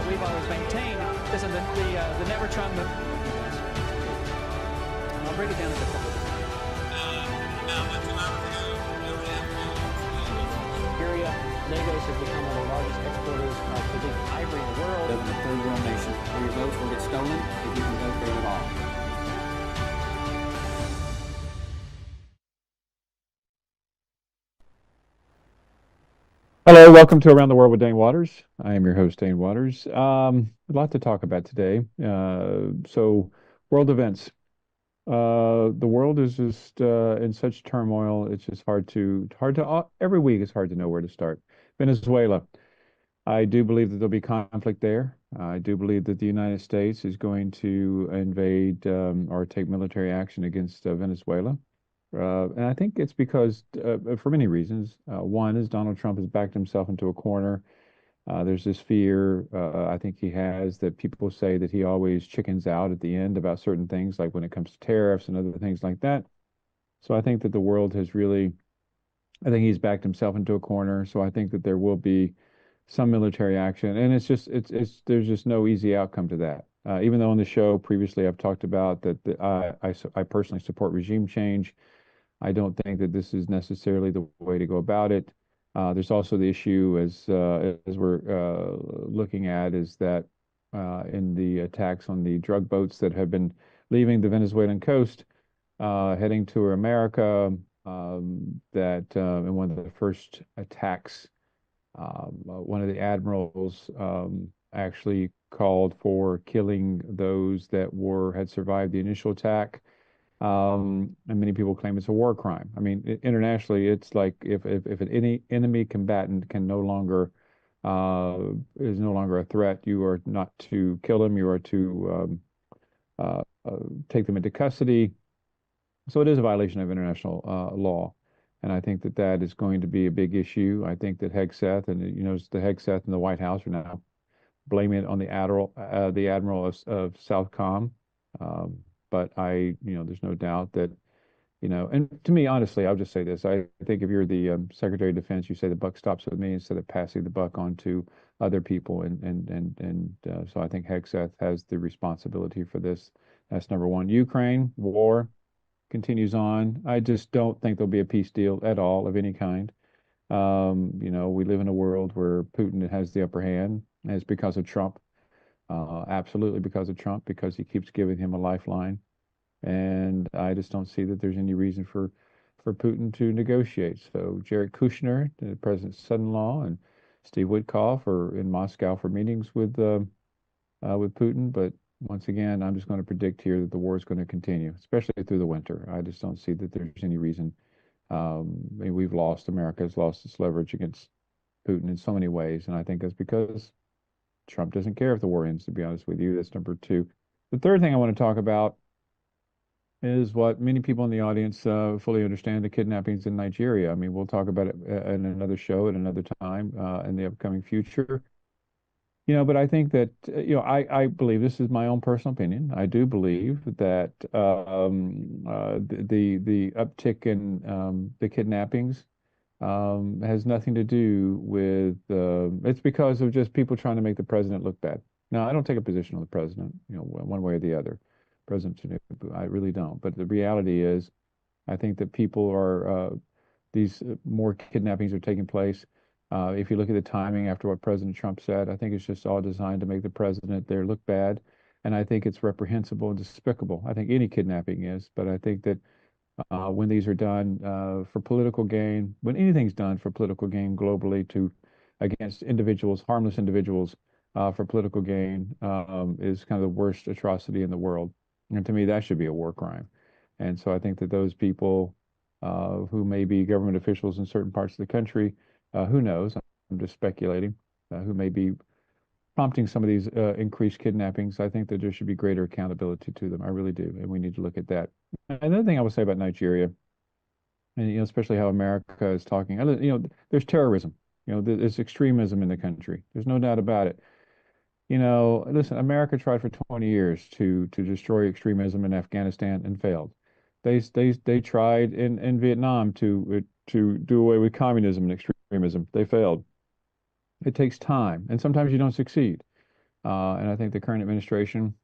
what we've always maintained. Listen, the never Trump movement. I'll break it down to a couple of Syria, Lagos has become one of the largest exporters of illegal ivory in the world. Live in a third world nation where your votes will get stolen if you can vote for it at all. Hello, welcome to Around the World with Dane Waters. I am your host, Dane Waters. A lot to talk about today. So, world events. The world is just in such turmoil. It's just hard to every week it's hard to know where to start. Venezuela. I do believe that there'll be conflict there. I do believe that the United States is going to invade or take military action against Venezuela. And I think it's because, for many reasons. One is Donald Trump has backed himself into a corner. There's this fear, I think he has, that people say that he always chickens out at the end about certain things, like when it comes to tariffs and other things like that. So I think that the world has really, I think he's backed himself into a corner. So I think that there will be some military action, and there's just no easy outcome to that. Even though on the show previously I've talked about that I personally support regime change. I don't think that this is necessarily the way to go about it. There's also the issue, as we're looking at, is that in the attacks on the drug boats that have been leaving the Venezuelan coast, heading to America, that in one of the first attacks, one of the admirals actually called for killing those that had survived the initial attack. And many people claim it's a war crime. I mean, internationally, it's like if any enemy combatant can no longer is no longer a threat, you are not to kill them. You are to take them into custody. So it is a violation of international law, and I think that that is going to be a big issue. I think that Hegseth and the Hegseth in the White House are now blaming it on the admiral of Southcom. But there's no doubt that, and to me, honestly, I'll just say this. I think if you're the Secretary of Defense, you say the buck stops with me instead of passing the buck on to other people. So I think Hegseth has the responsibility for this. That's number one. Ukraine war continues on. I just don't think there'll be a peace deal at all of any kind. We live in a world where Putin has the upper hand, and it's because of Trump. Absolutely because of Trump, because he keeps giving him a lifeline. And I just don't see that there's any reason for Putin to negotiate. So Jared Kushner, the president's son-in-law, and Steve Witkoff are in Moscow for meetings with Putin. But once again, I'm just going to predict here that the war is going to continue, especially through the winter. I just don't see that there's any reason. America has lost its leverage against Putin in so many ways. And I think that's because Trump doesn't care if the war ends, to be honest with you. That's number two. The third thing I want to talk about is what many people in the audience fully understand, the kidnappings in Nigeria. I mean, we'll talk about it in another show at another time in the upcoming future. But I think that, I believe, this is my own personal opinion. I do believe that the uptick in the kidnappings has nothing to do with, it's because of just people trying to make the president look bad. Now, I don't take a position on the president, one way or the other. President Tinubu, I really don't. But the reality is, I think that people are, these more kidnappings are taking place. If you look at the timing after what President Trump said, I think it's just all designed to make the president there look bad. And I think it's reprehensible and despicable. I think any kidnapping is, but I think that when these are done for political gain, when anything's done for political gain globally against individuals, harmless individuals, for political gain, is kind of the worst atrocity in the world. And to me, that should be a war crime. And so I think that those people who may be government officials in certain parts of the country, who knows, I'm just speculating, who may be prompting some of these increased kidnappings, I think that there should be greater accountability to them. I really do. And we need to look at that. Another thing I would say about Nigeria, and especially how America is talking, there's terrorism, there's extremism in the country. There's no doubt about it. Listen, America tried for 20 years to destroy extremism in Afghanistan and failed. They tried in Vietnam to do away with communism and extremism. They failed. It takes time, and sometimes you don't succeed. And I think the current administration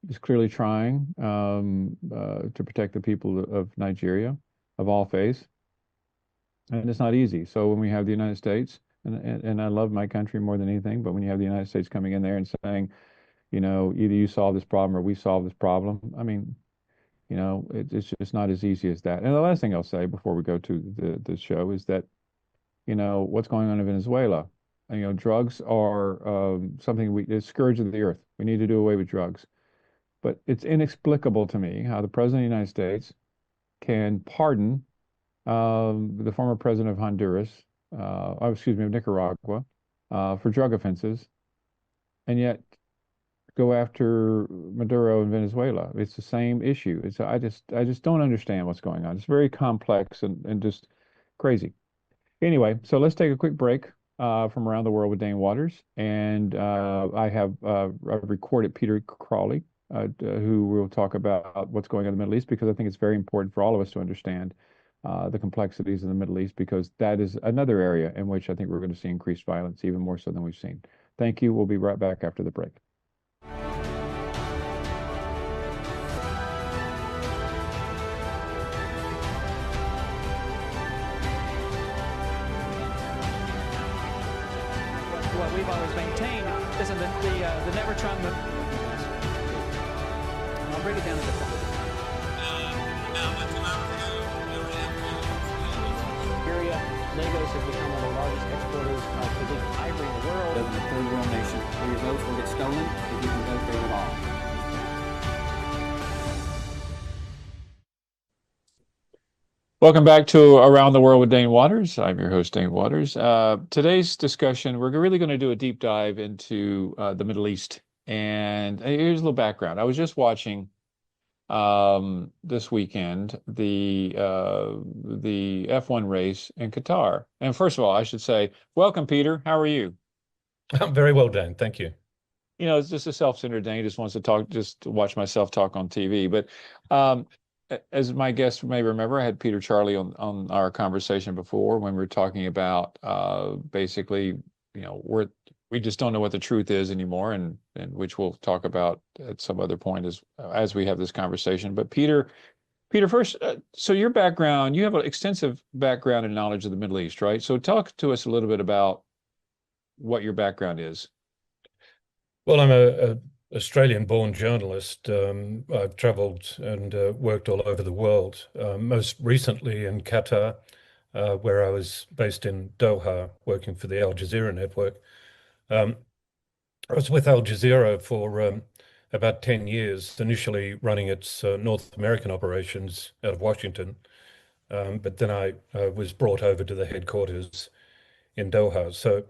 is clearly trying to protect the people of Nigeria of all faiths. And it's not easy. So when we have the United States, and I love my country more than anything, but when you have the United States coming in there and saying, either you solve this problem or we solve this problem, I mean, it's just not as easy as that. And the last thing I'll say before we go to the show is that, what's going on in Venezuela. Drugs are something it's scourge of the earth. We need to do away with drugs. But it's inexplicable to me how the President of the United States can pardon the former president of Honduras, excuse me, of Nicaragua, for drug offenses, and yet go after Maduro in Venezuela. It's the same issue. I just don't understand what's going on. It's very complex and just crazy. Anyway, so let's take a quick break from around the world with Dane Waters, and I've recorded Peter Charley, who will talk about what's going on in the Middle East, because I think it's very important for all of us to understand the complexities in the Middle East, because that is another area in which I think we're going to see increased violence, even more so than we've seen. Thank you. We'll be right back after the break. What we've always maintained is in the Nevertron. I'll break it down to the Syria, Lagos has become one of the largest exporters of illegal ivory in the world. Vote in a third world nation where your votes will get stolen if you can vote there at all. Welcome back to Around the World with Dane Waters. I'm your host, Dane Waters. Today's discussion, we're really going to do a deep dive into the Middle East. And here's a little background. I was just watching this weekend the F1 race in Qatar. And first of all, I should say, welcome, Peter. How are you? I'm very well, Dan. Thank you. It's just a self-centered Dane. He just wants to talk, just to watch myself talk on TV. But as my guests may remember, I had Peter Charley on our conversation before when we were talking about basically, we just don't know what the truth is anymore, and which we'll talk about at some other point as we have this conversation. But Peter, first, so your background, you have an extensive background and knowledge of the Middle East, right? So talk to us a little bit about what your background is. Well, I'm a Australian-born journalist. I've traveled and worked all over the world, most recently in Qatar, where I was based in Doha, working for the Al Jazeera network. I was with Al Jazeera for about 10 years, initially running its North American operations out of Washington. But then I was brought over to the headquarters in Doha. So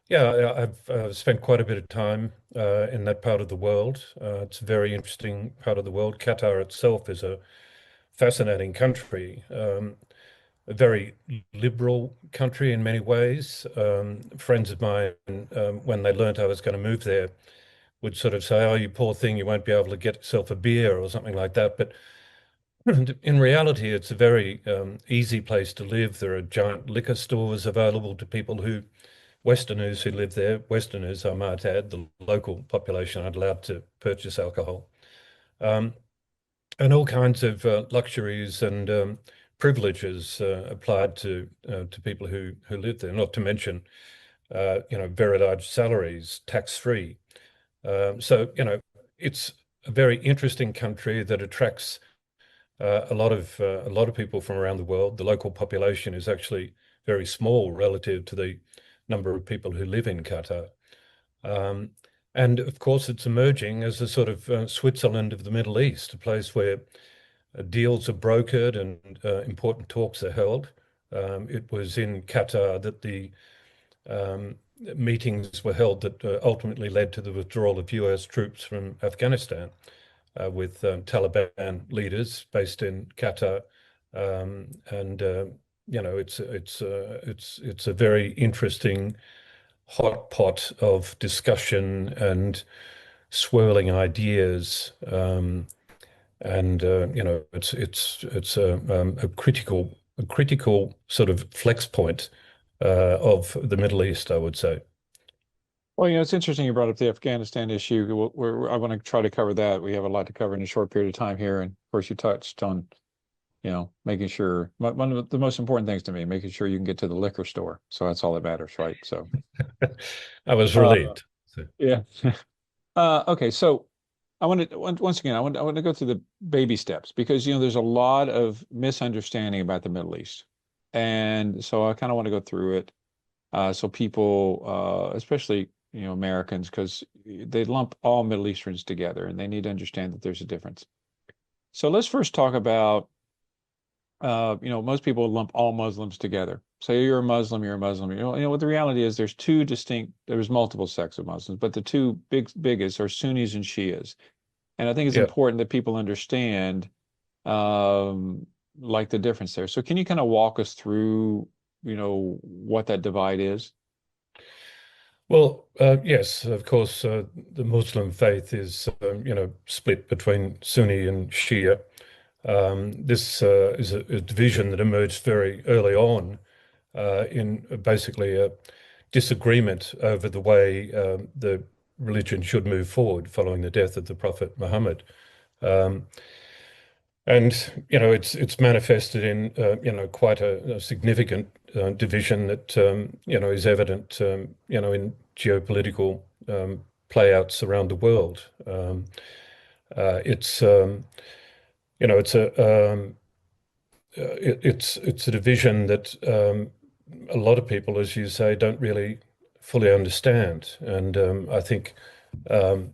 yeah, I've spent quite a bit of time in that part of the world. It's a very interesting part of the world. Qatar itself is a fascinating country, a very liberal country in many ways. Friends of mine, when they learnt I was going to move there, would sort of say, "Oh, you poor thing, you won't be able to get yourself a beer," or something like that. But in reality, it's a very easy place to live. There are giant liquor stores available to people Westerners who live there. Westerners, I might add, the local population aren't allowed to purchase alcohol. And all kinds of luxuries and privileges applied to people who live there, not to mention, very large salaries, tax-free. So, it's a very interesting country that attracts a lot of people from around the world. The local population is actually very small relative to the number of people who live in Qatar. And of course, it's emerging as a sort of Switzerland of the Middle East, a place where deals are brokered and important talks are held. It was in Qatar that the meetings were held that ultimately led to the withdrawal of US troops from Afghanistan, with Taliban leaders based in Qatar. It's a very interesting hot pot of discussion and swirling ideas, it's a critical sort of flex point of the Middle East, I would say. Well, it's interesting you brought up the Afghanistan issue. I want to try to cover that. We have a lot to cover in a short period of time here. And of course, you touched on, making sure one of the most important things to me, making sure you can get to the liquor store. So that's all that matters, right? So, I was uh, relieved. So, yeah. Okay. So I want to, once again, I want to go through the baby steps because, there's a lot of misunderstanding about the Middle East. And so I kind of want to go through it. So people, especially, Americans, because they lump all Middle Easterns together and they need to understand that there's a difference. So let's first talk about, most people lump all Muslims together. Say you're a Muslim, you're a Muslim. What the reality is there's multiple sects of Muslims, but the two biggest are Sunnis and Shias. And I think it's yeah. important that people understand, like the difference there. So can you kind of walk us through, what that divide is? Well, yes, of course, the Muslim faith is, split between Sunni and Shia. This is a division that emerged very early on in basically a disagreement over the way the religion should move forward following the death of the Prophet Muhammad. And it's manifested in quite a significant division that is evident in geopolitical playouts around the world. It's it's a division that a lot of people, as you say, don't really fully understand. And I think the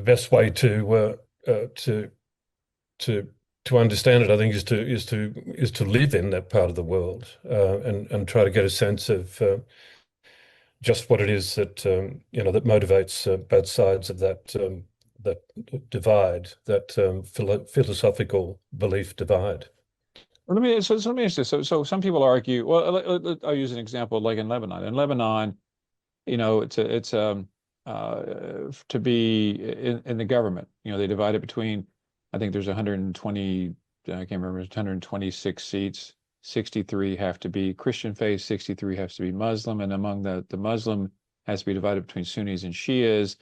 best way to understand it, I think, is to live in that part of the world and try to get a sense of just what it is that that motivates both sides of that divide, that philosophical belief divide. Let me ask this. So some people argue. Well, I'll use an example, like in Lebanon. In Lebanon, it's to be in the government. They divide it between. I think there's 120. I can't remember. It's 126 seats. 63 have to be Christian faith. 63 has to be Muslim, and among the Muslim has to be divided between Sunnis and Shias.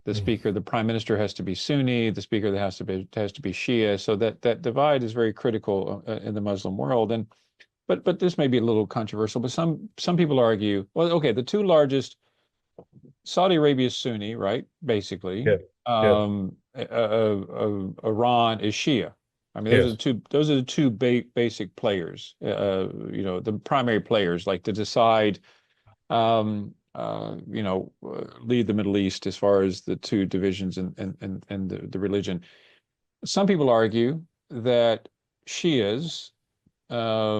The speaker, the prime minister, has to be Sunni. The speaker that has to be Shia. So that divide is very critical in the Muslim world. And but this may be a little controversial. But some people argue, well, okay, the two largest, Saudi Arabia is Sunni, right? Basically, Yeah. Iran is Shia. I mean, those are the two basic players. The primary players, like to decide. Lead the Middle East as far as the two divisions and the religion. Some people argue that Shias are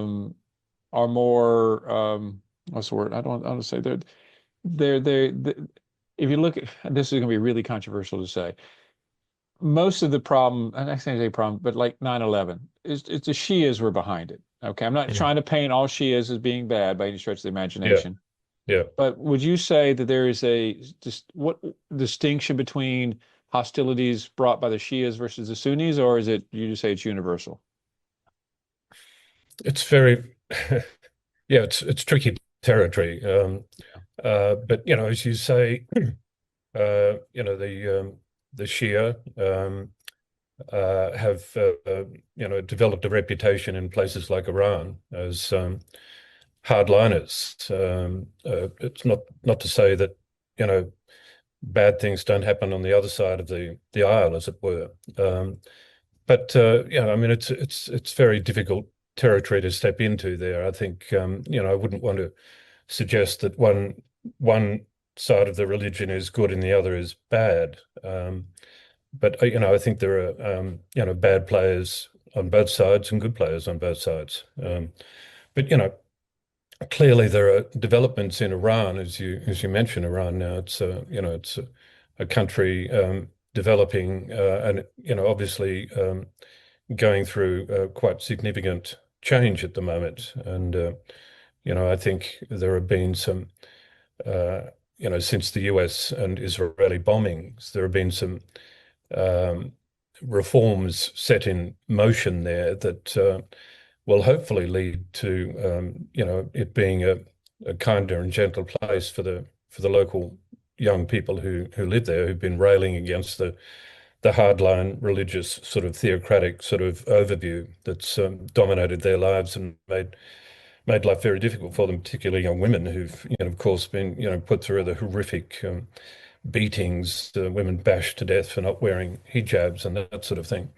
more what's the word? I don't want to say they're if you look at this is going to be really controversial to say. Most of the problem, and I say problem, but like 9/11, it's the Shias were behind it. Okay, I'm not trying to paint all Shias as being bad by any stretch of the imagination. Yeah. But would you say that there is what distinction between hostilities brought by the Shias versus the Sunnis, or is it you just say it's universal? It's very, it's tricky territory. But as you say, the Shia have developed a reputation in places like Iran as hardliners. It's not to say that bad things don't happen on the other side of the aisle, as it were. But I mean, it's very difficult territory to step into there. I think I wouldn't want to suggest that one side of the religion is good and the other is bad. But I think there are bad players on both sides and good players on both sides. But clearly, there are developments in Iran, as you mentioned. Iran now, it's a country developing and obviously going through quite significant change at the moment. And I think there have been some since the US and Israeli bombings, there have been some reforms set in motion there that will hopefully lead to it being a kinder and gentle place for the for the local young people who live there, who've been railing against the hardline religious sort of theocratic sort of overview that's dominated their lives and made life very difficult for them, particularly young women who've, of course, been, put through the horrific beatings, women bashed to death for not wearing hijabs and that sort of thing.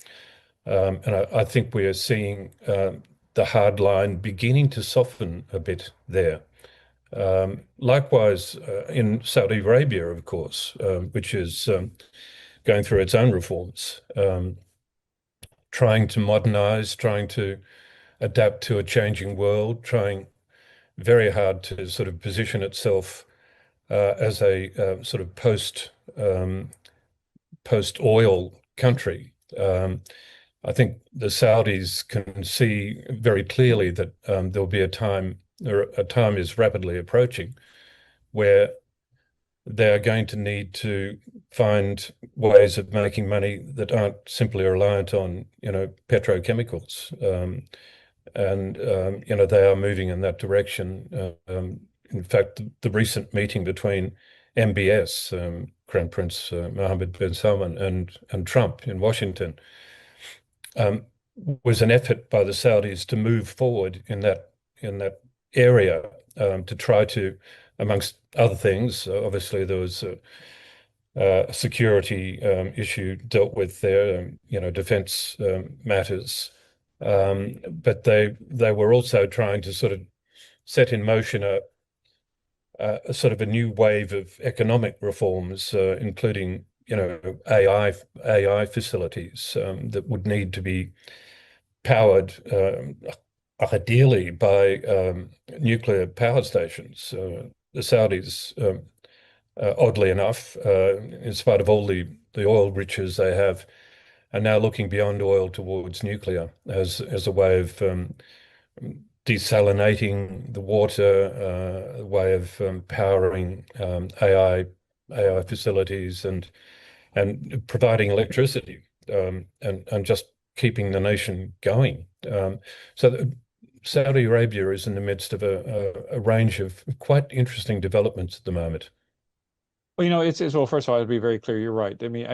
And I think we are seeing the hard line beginning to soften a bit there. Likewise, in Saudi Arabia, of course, which is going through its own reforms, trying to modernize, trying to adapt to a changing world, trying very hard to sort of position itself as a sort of post-oil country. I think the Saudis can see very clearly that there'll be a time, or a time is rapidly approaching, where they are going to need to find ways of making money that aren't simply reliant on, petrochemicals. And they are moving in that direction. In fact, the recent meeting between MBS, Crown Prince Mohammed bin Salman, and Trump in Washington was an effort by the Saudis to move forward in that area, to try to, amongst other things, obviously there was a security issue dealt with there, defense matters. But they were also trying to sort of set in motion a sort of a new wave of economic reforms, including AI facilities that would need to be powered ideally by nuclear power stations. The Saudis, oddly enough, in spite of all the oil riches they have, are now looking beyond oil towards nuclear as a way of desalinating the water, a way of powering AI facilities and providing electricity, and just keeping the nation going. So Saudi Arabia is in the midst of a range of quite interesting developments at the moment. Well, well, first of all, to be very clear, you're right. I mean,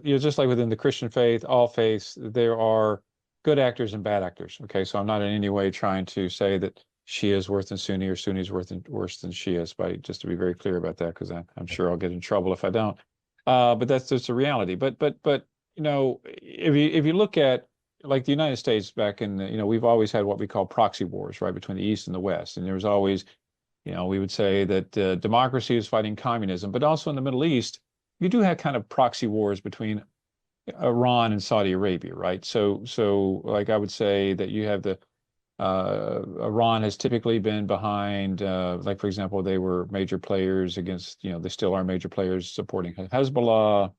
just like within the Christian faith, all faiths, there are good actors and bad actors. Okay, so I'm not in any way trying to say that Shia is worse than Sunni or Sunni is worse than Shias, just to be very clear about that, because I'm sure I'll get in trouble if I don't. But that's just a reality. But if you look at, like, the United States back in we've always had what we call proxy wars, right, between the East and the West, and there was always, we would say that democracy is fighting communism, but also in the Middle East, you do have kind of proxy wars between Iran and Saudi Arabia, right? So like I would say that you have Iran has typically been behind, like, for example, they were major players against, they still are major players supporting Hezbollah,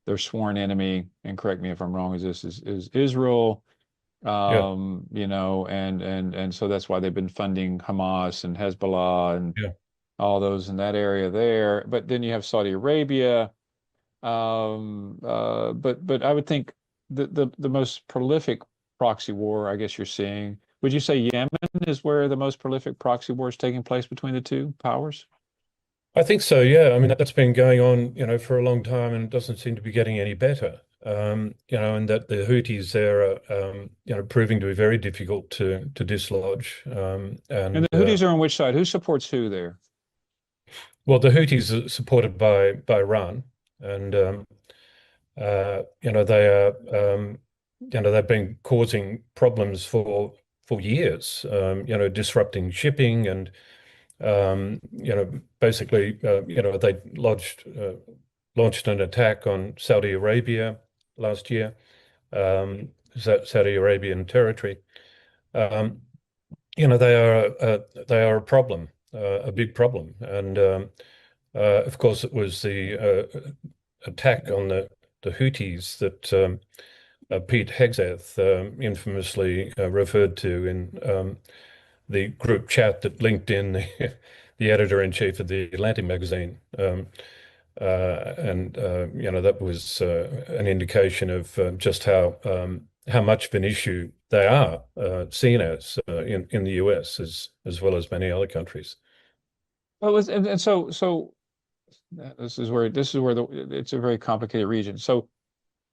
their sworn enemy, and correct me if I'm wrong, is Israel. And so that's why they've been funding Hamas and Hezbollah and all those in that area there. But then you have Saudi Arabia. But I would think the most prolific proxy war, I guess you're seeing, would you say Yemen is where the most prolific proxy war is taking place between the two powers? I think so, yeah. I mean, that's been going on, for a long time, and it doesn't seem to be getting any better. And that the Houthis there are, proving to be very difficult to dislodge. And the Houthis are on which side? Who supports who there? Well, the Houthis are supported by Iran, and they are, they've been causing problems for years. Disrupting shipping and basically, they launched an attack on Saudi Arabia last year, Saudi Arabian territory. They are a problem, a big problem, and of course it was the attack on the Houthis that Pete Hegseth infamously referred to in the group chat that linked in the editor-in-chief of the Atlantic magazine. That was an indication of just how much of an issue they are seen as in the US as well as many other countries. Well, and so this is where it's a very complicated region. So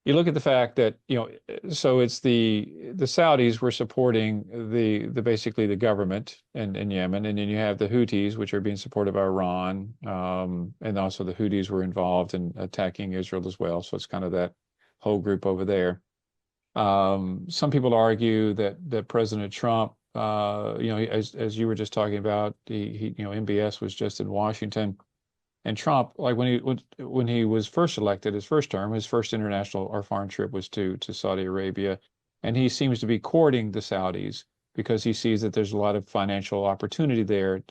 you look at the fact that, so it's the Saudis were supporting the basically the government in Yemen, and then you have the Houthis, which are being supported by Iran, and also the Houthis were involved in attacking Israel as well. So it's kind of that whole group over there. Some people argue that President Trump, as you were just talking about, MBS was just in Washington. And Trump, like when he was first elected, his first term, his first international or foreign trip was to Saudi Arabia, and he seems to be courting the Saudis because he sees that there's a lot of financial opportunity there.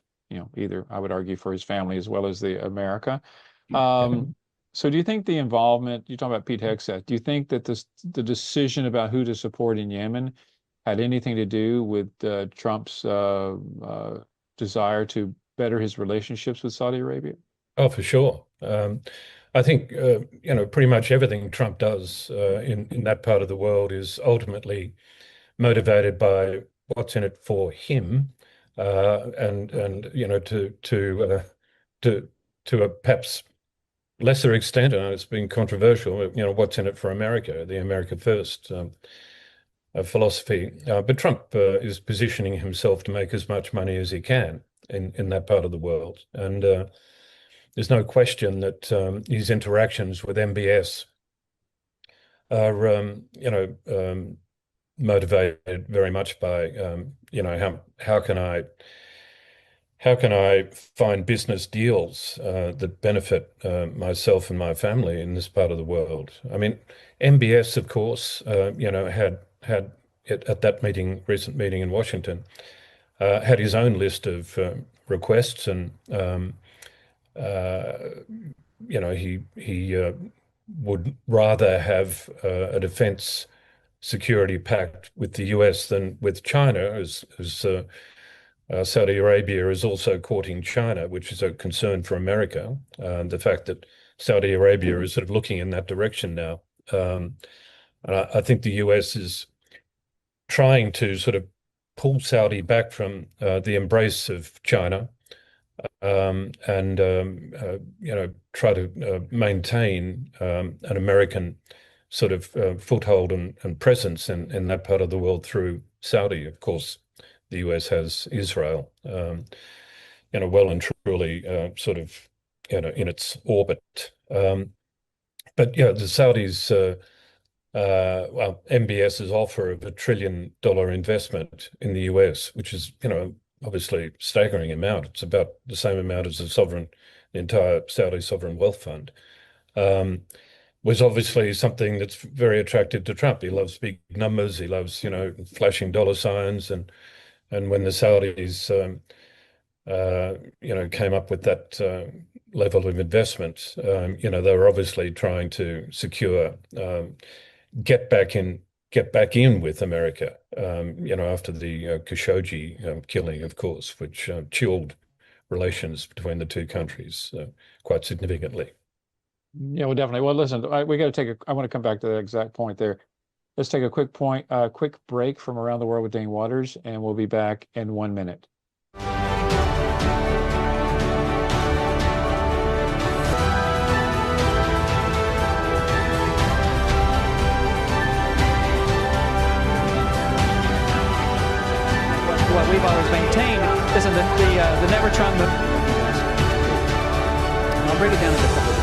Either I would argue for his family as well as the America. So do you think the involvement, you talk about Pete Hegseth, do you think that the decision about who to support in Yemen had anything to do with Trump's desire to better his relationships with Saudi Arabia? Oh, for sure. I think pretty much everything Trump does in that part of the world is ultimately motivated by what's in it for him, and to a perhaps lesser extent, and it's been controversial, what's in it for America, the America First philosophy. But Trump is positioning himself to make as much money as he can in that part of the world, and there's no question that his interactions with MBS are, motivated very much by, how can I find business deals that benefit myself and my family in this part of the world? I mean, MBS, of course, had at that recent meeting in Washington, had his own list of requests, and he would rather have a defense security pact with the US than with China, as Saudi Arabia is also courting China, which is a concern for America. The fact that Saudi Arabia is sort of looking in that direction now. I think the US is trying to sort of pull Saudi back from the embrace of China, and try to maintain an American sort of foothold and presence in that part of the world through Saudi. Of course, the US has Israel, well and truly sort of in its orbit. But yeah, the Saudis, MBS's offer of $1 trillion investment in the US, which is obviously staggering amount. It's about the same amount as the entire Saudi sovereign wealth fund. Was obviously something that's very attractive to Trump. He loves big numbers. He loves, flashing dollar signs. And when the Saudis, came up with that level of investment, they were obviously trying to secure, get back in with America, after the Khashoggi killing, of course, which chilled relations between the two countries quite significantly. Yeah, well, definitely. Well, listen, we got to I want to come back to that exact point there. Let's take a quick break from Around the World with Dane Waters, and we'll be back in 1 minute. What we've always maintained is that the never Trump movement. I'll break it down into a couple of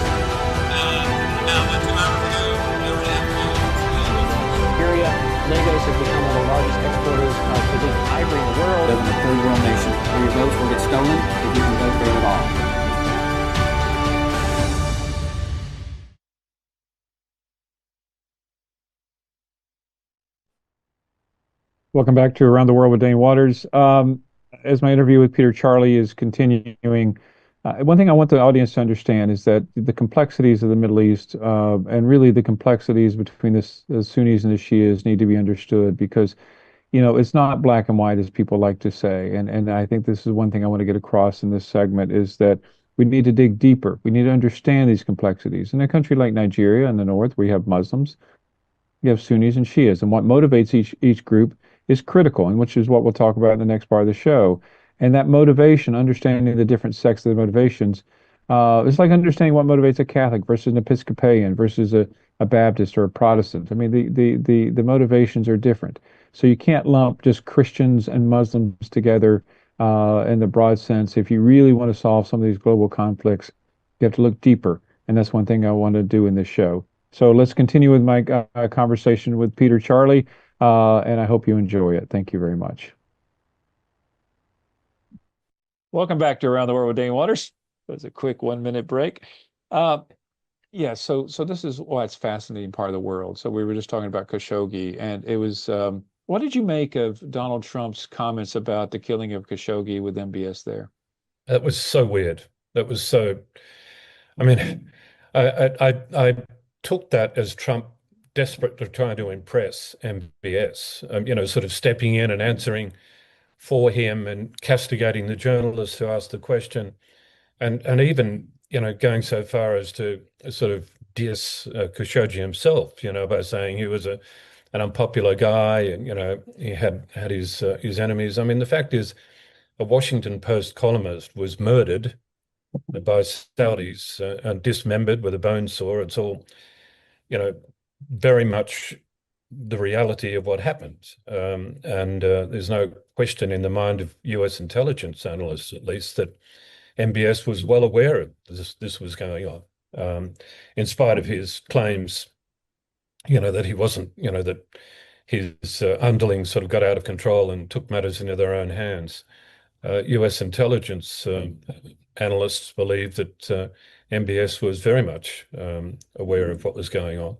Syria, Lagos has become one of the largest exporters of Pacific ivory in the world. Live in a third world nation where your votes will get stolen if you can vote there at all. Welcome back to Around the World with Dane Waters. As my interview with Peter Charley is continuing, one thing I want the audience to understand is that the complexities of the Middle East, and really the complexities between the Sunnis and the Shias, need to be understood, because it's not black and white as people like to say. And I think this is one thing I want to get across in this segment, is that we need to dig deeper. We need to understand these complexities. In a country like Nigeria in the north, where you have Muslims, you have Sunnis and Shias, and what motivates each group is critical, and which is what we'll talk about in the next part of the show. And that motivation, understanding the different sects of the motivations, it's like understanding what motivates a Catholic versus an Episcopalian versus a Baptist or a Protestant. I mean, the motivations are different. So you can't lump just Christians and Muslims together in the broad sense. If you really want to solve some of these global conflicts, you have to look deeper. And that's one thing I want to do in this show. So let's continue with my conversation with Peter Charley, and I hope you enjoy it. Thank you very much. Welcome back to Around the World with Dane Waters. That was a quick 1 minute break. Yeah, so this is why it's fascinating part of the world. So we were just talking about Khashoggi, and it was what did you make of Donald Trump's comments about the killing of Khashoggi with MBS there? That was so weird. That was so. I mean, I took that as Trump desperately trying to impress MBS. Sort of stepping in and answering for him and castigating the journalists who asked the question, and even going so far as to sort of diss Khashoggi himself, by saying he was an unpopular guy, and he had his enemies. I mean, the fact is, a Washington Post columnist was murdered by Saudis and dismembered with a bone saw. It's all, very much the reality of what happened. And there's no question in the mind of US intelligence analysts, at least, that MBS was well aware of this was going on, in spite of his claims, that he wasn't, that his underlings sort of got out of control and took matters into their own hands. US intelligence analysts believe that MBS was very much aware of what was going on.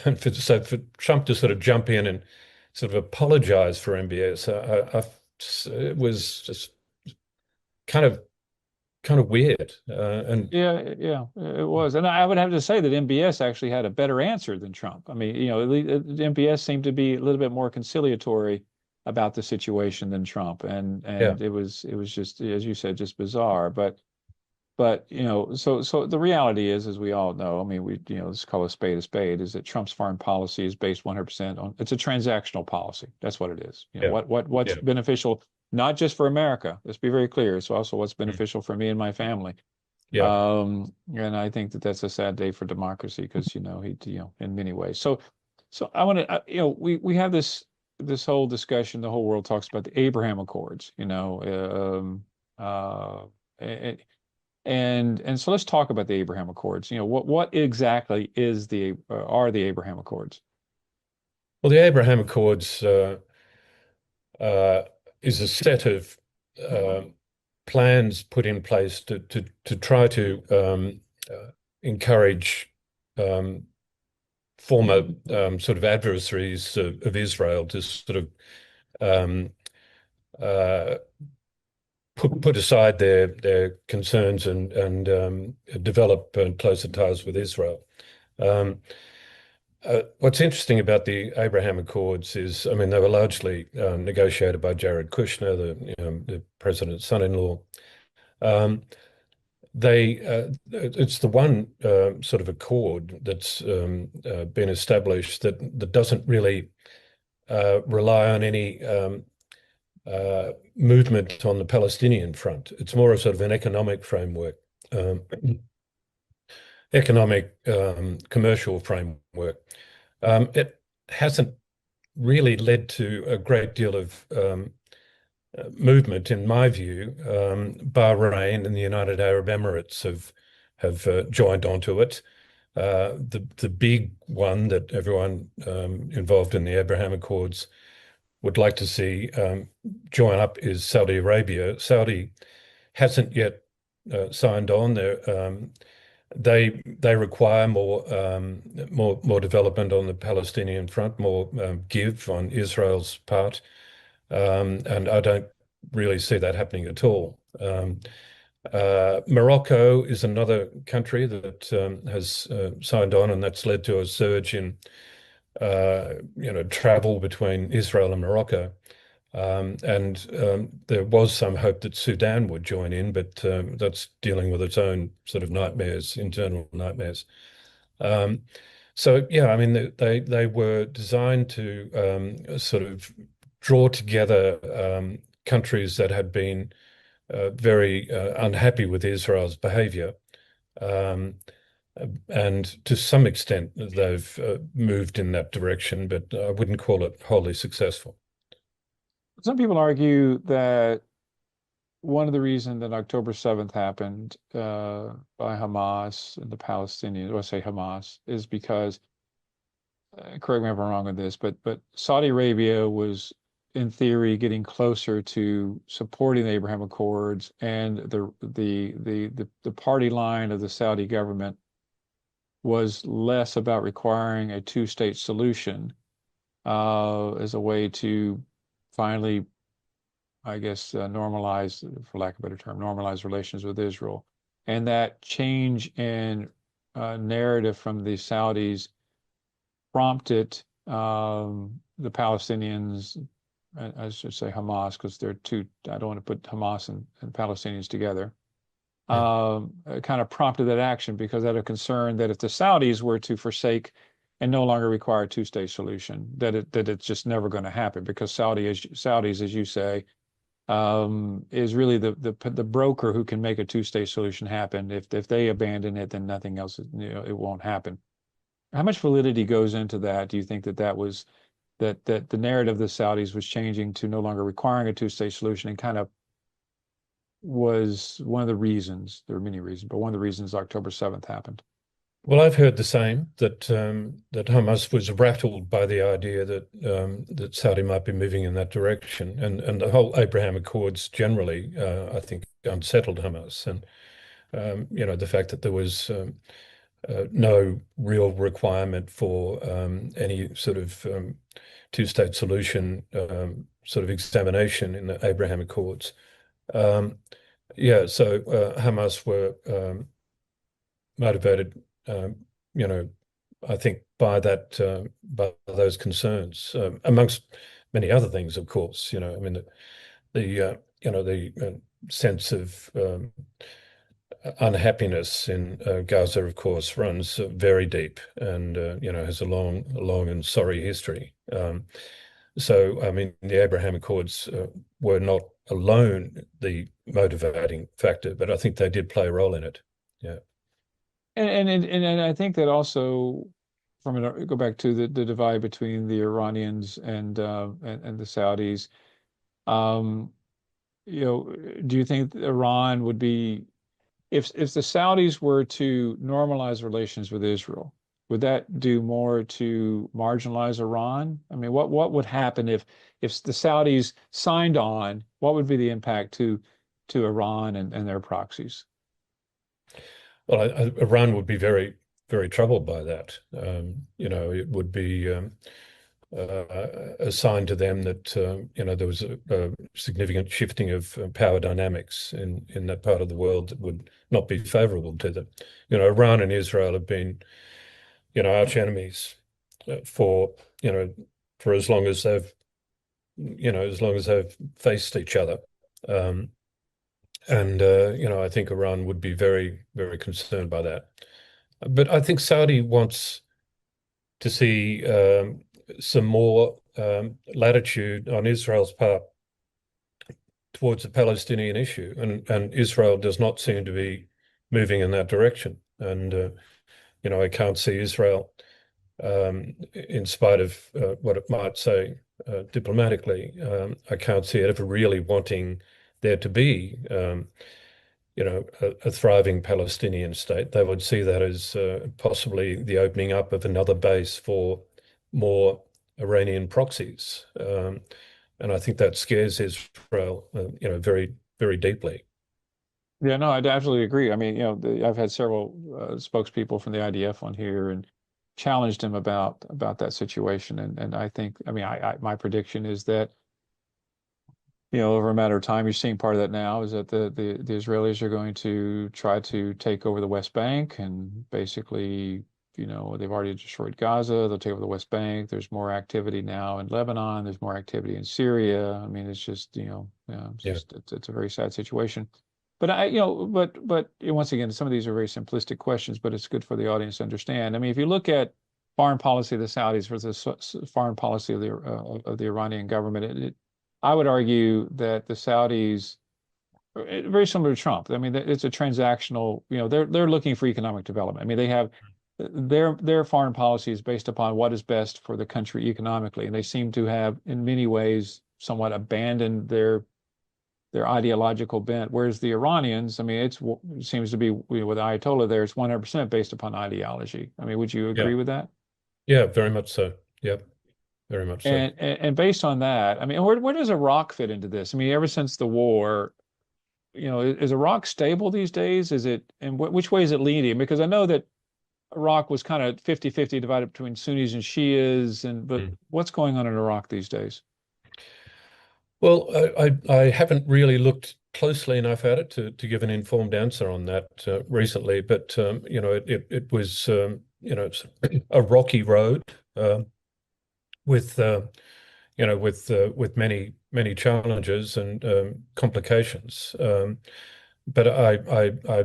And for Trump to sort of jump in and sort of apologize for MBS, it was just kind of weird. And yeah, it was. And I would have to say that MBS actually had a better answer than Trump. I mean, MBS seemed to be a little bit more conciliatory about the situation than Trump, and yeah. it was just, as you said, just bizarre. But so the reality is, as we all know, I mean, let's call a spade, is that Trump's foreign policy is based 100% on, it's a transactional policy. That's what it is. What's beneficial, not just for America. Let's be very clear. It's also what's beneficial for me and my family. Yeah. And I think that that's a sad day for democracy because, in many ways. So I want to, we have this whole discussion, the whole world talks about the Abraham Accords, and so let's talk about the Abraham Accords. What exactly are the Abraham Accords? Well, the Abraham Accords is a set of plans put in place to try to encourage former sort of adversaries of Israel to sort of put aside their concerns and develop closer ties with Israel. What's interesting about the Abraham Accords is, I mean, they were largely negotiated by Jared Kushner, the president's son-in-law. It's the one sort of accord that's been established that doesn't really rely on any movement on the Palestinian front. It's more of sort of an economic framework, commercial framework. It hasn't really led to a great deal of movement, in my view. Bahrain and the United Arab Emirates have joined onto it. The big one that everyone involved in the Abraham Accords would like to see join up is Saudi Arabia. Saudi hasn't yet signed on. They require more development on the Palestinian front, more give on Israel's part, and I don't really see that happening at all. Morocco is another country that has signed on, and that's led to a surge in travel between Israel and Morocco. There was some hope that Sudan would join in, but that's dealing with its own sort of nightmares, internal nightmares. So yeah, I mean, they were designed to sort of draw together countries that had been very unhappy with Israel's behavior. And to some extent, they've moved in that direction, but I wouldn't call it wholly successful. Some people argue that one of the reasons that October 7th happened by Hamas and the Palestinians, or I say Hamas, is because, correct me if I'm wrong on this, but Saudi Arabia was, in theory, getting closer to supporting the Abraham Accords, and the party line of the Saudi government was less about requiring a two-state solution as a way to finally, I guess, normalize, for lack of a better term, normalize relations with Israel. And that change in narrative from the Saudis prompted the Palestinians, I should say Hamas, because they're two, I don't want to put Hamas and Palestinians together, kind of prompted that action because they had a concern that if the Saudis were to forsake and no longer require a two-state solution, that it's just never going to happen, because Saudis, as you say, is really the broker who can make a two-state solution happen. If they abandon it, then nothing else, it won't happen. How much validity goes into that? Do you think that was that the narrative of the Saudis was changing to no longer requiring a two-state solution, and kind of was one of the reasons? There are many reasons, but one of the reasons October 7th happened? Well, I've heard the same, that that Hamas was rattled by the idea that that Saudi might be moving in that direction, and the whole Abraham Accords generally, I think, unsettled Hamas, and the fact that there was no real requirement for any sort of two-state solution sort of examination in the Abraham Accords. So Hamas were motivated, I think, by those concerns, amongst many other things, of course. I mean, the sense of unhappiness in Gaza, of course, runs very deep, and has a long and sorry history. So, I mean, the Abraham Accords were not alone the motivating factor, but I think they did play a role in it. Yeah. And I think that also, go back to the divide between the Iranians and the Saudis. Do you think Iran would be, if the Saudis were to normalize relations with Israel, would that do more to marginalize Iran? I mean, what would happen if the Saudis signed on? What would be the impact to Iran and their proxies? Well, Iran would be very, very troubled by that. It would be a sign to them that there was a significant shifting of power dynamics in that part of the world that would not be favorable to them. Iran and Israel have been, arch enemies for as long as they've faced each other. I think Iran would be very, very concerned by that. But I think Saudi wants to see some more latitude on Israel's part towards the Palestinian issue, and Israel does not seem to be moving in that direction. And I can't see Israel, in spite of what it might say diplomatically, I can't see it ever really wanting there to be, a thriving Palestinian state. They would see that as possibly the opening up of another base for more Iranian proxies, and I think that scares Israel, very, very deeply. Yeah, no, I absolutely agree. I mean, I've had several spokespeople from the IDF on here and challenged him about that situation, and I think, my prediction is that, over a matter of time, you're seeing part of that now, is that the Israelis are going to try to take over the West Bank, and basically, they've already destroyed Gaza. They'll take over the West Bank. There's more activity now in Lebanon. There's more activity in Syria. I mean, it's just, it's a very sad situation. But but once again, some of these are very simplistic questions, but it's good for the audience to understand. I mean, if you look at foreign policy of the Saudis versus foreign policy of the Iranian government, I would argue that the Saudis, very similar to Trump. I mean, it's a transactional, they're looking for economic development. I mean, they have their foreign policy is based upon what is best for the country economically, and they seem to have, in many ways, somewhat abandoned their ideological bent. Whereas the Iranians, I mean, it seems to be with the Ayatollah there, it's 100% based upon ideology. I mean, would you agree with that? Yeah, very much so. Yep, very much so. And based on that, I mean, where does Iraq fit into this? I mean, ever since the war, is Iraq stable these days? Is it, and which way is it leaning? Because I know that Iraq was kind of 50-50 divided between Sunnis and Shias, but what's going on in Iraq these days? Well, I haven't really looked closely enough at it to give an informed answer on that recently, but it was it's a rocky road with with many challenges and complications. But I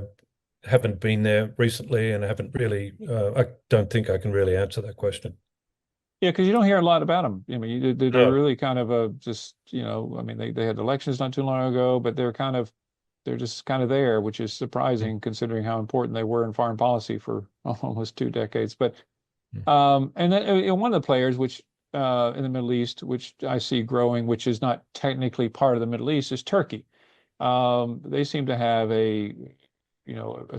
haven't been there recently, and I haven't really. I don't think I can really answer that question. Yeah, because you don't hear a lot about them. I mean, they're really kind of just, I mean, they had elections not too long ago, but they're just kind of there, which is surprising considering how important they were in foreign policy for almost 2 decades. But and then one of the players, which in the Middle East, which I see growing, which is not technically part of the Middle East, is Turkey. They seem to have a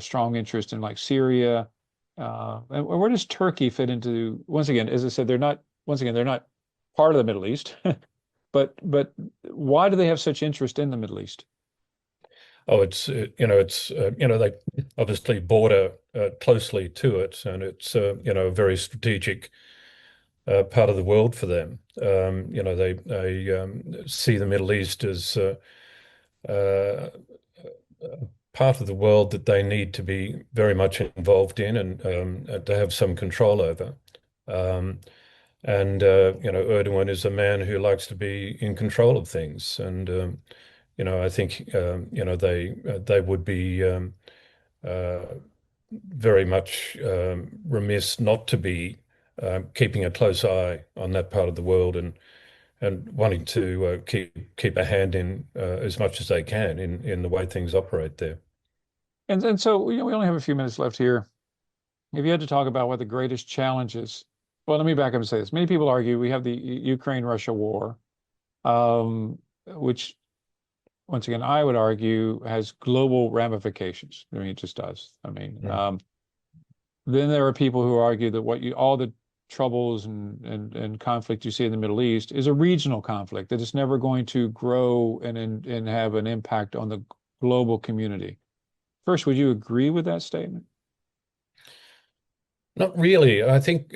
strong interest in like Syria. And where does Turkey fit into? Once again, as I said, they're not part of the Middle East, but why do they have such interest in the Middle East? Oh, they obviously border closely to it, and it's a very strategic part of the world for them. They see the Middle East as part of the world that they need to be very much involved in and to have some control over. Erdogan is a man who likes to be in control of things, and I think they would be very much remiss not to be keeping a close eye on that part of the world and wanting to keep a hand in as much as they can in the way things operate there. And so we only have a few minutes left here. If you had to talk about what the greatest challenges, well, let me back up and say this. Many people argue we have the Ukraine-Russia war, which, once again, I would argue has global ramifications. I mean, it just does. I mean, then there are people who argue that all the troubles and conflict you see in the Middle East is a regional conflict, that it's never going to grow and have an impact on the global community. First, would you agree with that statement? Not really. I think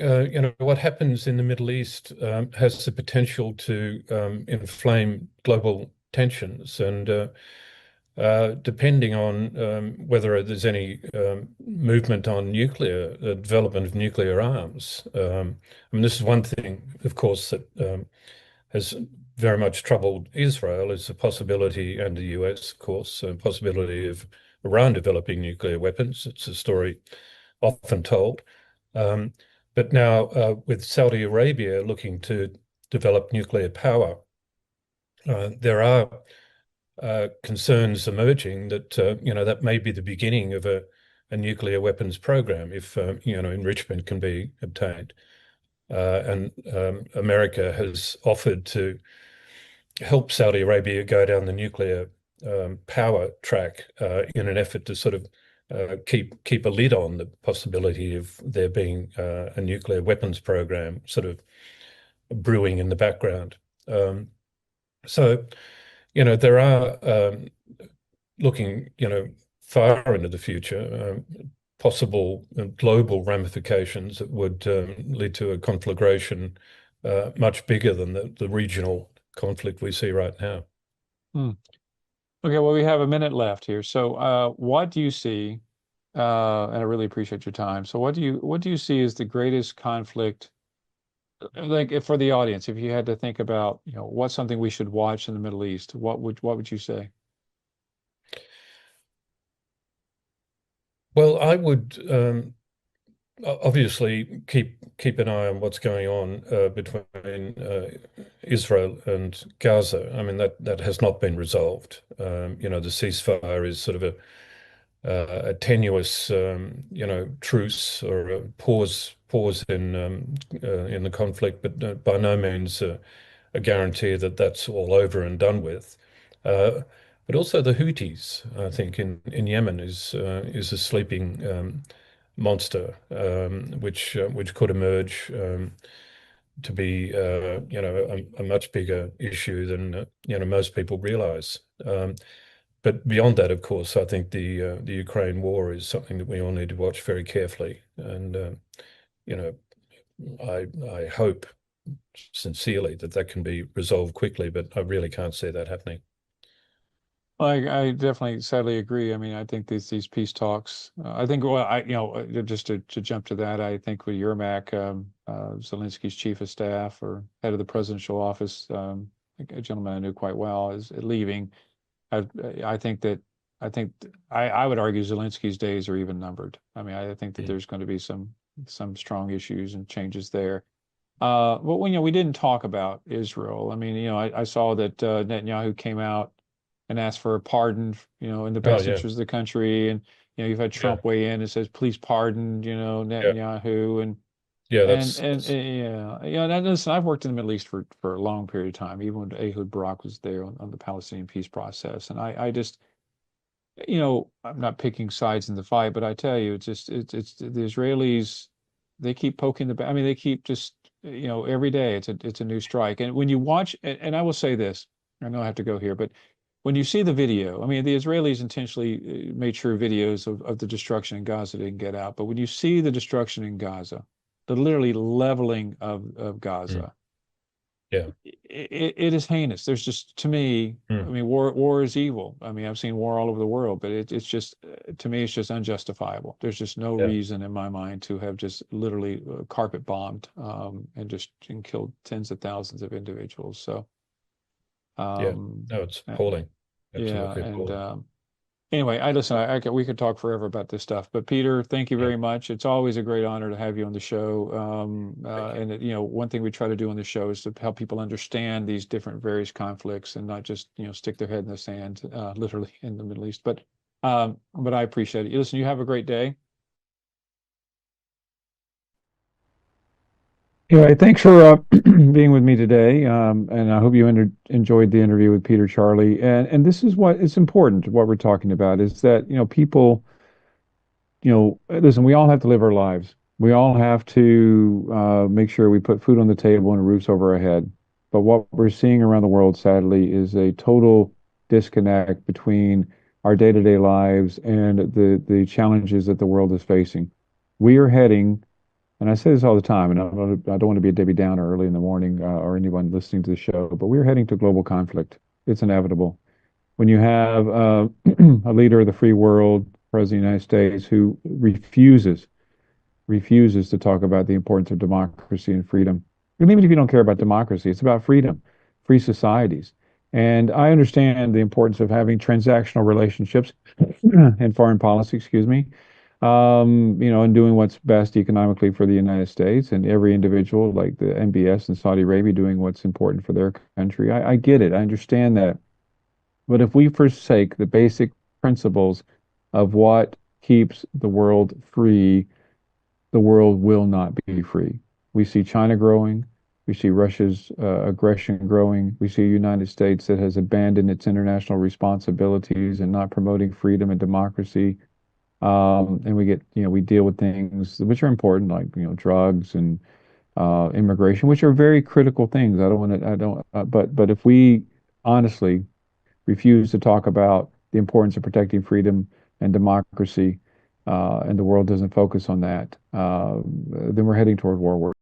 what happens in the Middle East has the potential to inflame global tensions, and depending on whether there's any movement on development of nuclear arms. I mean, this is one thing, of course, that has very much troubled Israel, is the possibility, and the US, of course, possibility of Iran developing nuclear weapons. It's a story often told. But now with Saudi Arabia looking to develop nuclear power, there are concerns emerging that that may be the beginning of a nuclear weapons program if enrichment can be obtained. And America has offered to help Saudi Arabia go down the nuclear power track in an effort to sort of keep a lid on the possibility of there being a nuclear weapons program sort of brewing in the background. So, there are looking, far into the future, possible global ramifications that would lead to a conflagration much bigger than the regional conflict we see right now. Okay, well, we have a minute left here. So what do you see, and I really appreciate your time. So what do you see as the greatest conflict, like for the audience, if you had to think about, what's something we should watch in the Middle East, what would you say? Well, I would obviously keep an eye on what's going on between Israel and Gaza. I mean that has not been resolved. The ceasefire is sort of a tenuous, truce or a pause in the conflict, but by no means a guarantee that that's all over and done with. Uh, but also the Houthis, I think, in Yemen is a sleeping monster, which could emerge to be, a much bigger issue than most people realize. But beyond that, of course, I think the Ukraine war is something that we all need to watch very carefully. And you know, I hope sincerely that that can be resolved quickly, but I really can't see that happening. I definitely sadly agree. I mean, I think these peace talks, I think, well, just to jump to that, I think with Yermak, Zelensky's chief of staff or head of the presidential office, a gentleman I knew quite well, is leaving. I, I think that, I would argue Zelensky's days are even numbered. I mean, I think that Mm. there's going to be some strong issues and changes there. But we didn't talk about Israel. I mean, I saw that Netanyahu came out and asked for a pardon, in the Oh best yeah, interest of the country. And you've had yeah, Trump weigh in and says, please pardon, yeah, Netanyahu. And yeah. and and listen, I've worked in the Middle East for a long period of time, even when Ehud Barak was there on the Palestinian peace process. And I just, I'm not picking sides in the fight, but I tell you, it's the Israelis, they keep poking I mean, they keep just, every day it's a new strike. And when you watch, and I will say this, I know I have to go here, but when you see the video, I mean, the Israelis intentionally made sure videos of the destruction in Gaza didn't get out. But when you see the destruction in Gaza, the literally leveling of Mm. Gaza, Yeah, it is heinous. There's just, to me, I mm. mean, war is evil. I mean, I've seen war all over the world, but it's just, to me, it's just unjustifiable. There's just no Yeah, reason in my mind to have just literally carpet bombed and killed tens of thousands of individuals. So, yeah. um, No, it's uh, appalling. yeah, Absolutely and appalling. anyway, I listen. We could talk forever about this stuff, but Peter, thank you Yeah, very much. It's always a great honor to have you on the show. thank you. And one thing we try to do on the show is to help people understand these different various conflicts and not just stick their head in the sand, literally in the Middle East. But I appreciate it. Listen, you have a great day. Anyway, thanks for being with me today, and I hope you enjoyed the interview with Peter Charley. And this is what is important. What we're talking about is that people, listen, we all have to live our lives. We all have to make sure we put food on the table and roofs over our head. But what we're seeing around the world, sadly, is a total disconnect between our day-to-day lives and the challenges that the world is facing. We are heading, and I say this all the time, and I don't want to be a Debbie Downer early in the morning or anyone listening to the show, but we're heading to global conflict. It's inevitable. When you have a leader of the free world, President of the United States, who refuses to talk about the importance of democracy and freedom. And even if you don't care about democracy, it's about freedom, free societies. And I understand the importance of having transactional relationships and foreign policy, excuse me, and doing what's best economically for the United States and every individual, like the MBS in Saudi Arabia, doing what's important for their country. I get it. I understand that. But if we forsake the basic principles of what keeps the world free, the world will not be free. We see China growing. We see Russia's aggression growing. We see a United States that has abandoned its international responsibilities and not promoting freedom and democracy. And we deal with things which are important, like, drugs and immigration, which are very critical things. But if we honestly refuse to talk about the importance of protecting freedom and democracy, and the world doesn't focus on that, then we're heading toward World War